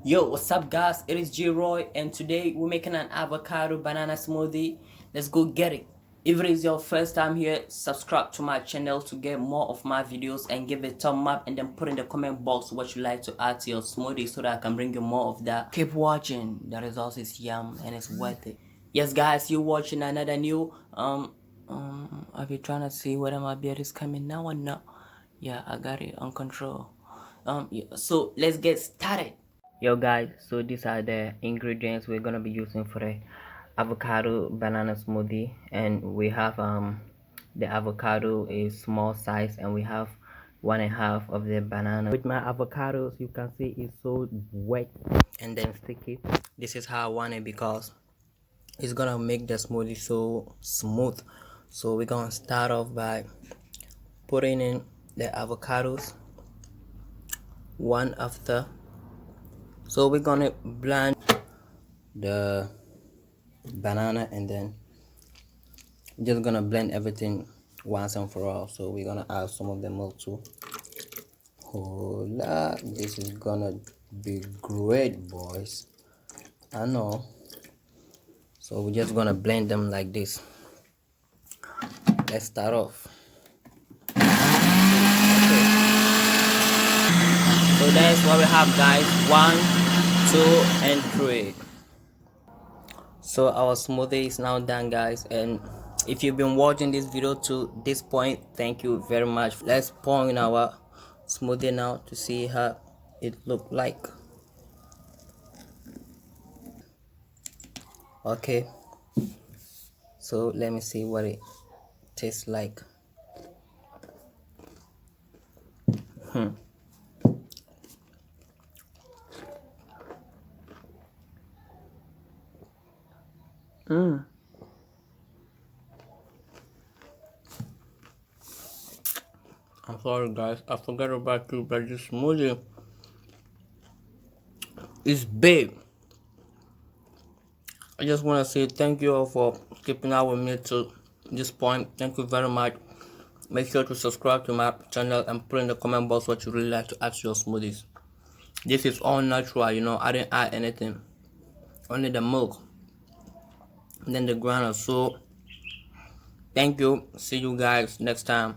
Yo, what's up guys? It is J-Roy and today we're making an avocado banana smoothie. Let's go get it. If it is your first time here, subscribe to my channel to get more of my videos and give it a thumb up and then put in the comment box what you like to add to your smoothie so that I can bring you more of that. Keep watching. The result is yum and it's worth it. Yes guys, you're watching another new I'll be trying to see whether my beard is coming now or not. Yeah, I got it on control. Yeah, so let's get started. Yo guys, so these are the ingredients we're gonna be using for the avocado banana smoothie, and we have the avocado is small size, and we have 1.5 of the banana. With my avocados, you can see it's so wet and then sticky. This is how I want it because it's gonna make the smoothie so smooth. So we're gonna start off by putting in the avocados one after. So we're gonna blend the banana and then just gonna blend everything once and for all. So we're gonna add some of the milk too. Hola, this is gonna be great, boys. I know. So we're just gonna blend them like this. Let's start off. Okay. So that's what we have, guys. 1, 2, and 3. So our smoothie is now done, guys, and if you've been watching this video to this point, thank you very much. Let's pour in our smoothie now to see how it look like. Okay, so let me see what it tastes like. I'm sorry guys, I forgot about you, but this smoothie is big. I just want to say thank you all for keeping out with me to this point. Thank you very much. Make sure to subscribe to my channel and put in the comment box what you really like to add to your smoothies. This is all natural, you know, I didn't add anything, only the milk and then the granola. So thank you, see you guys next time.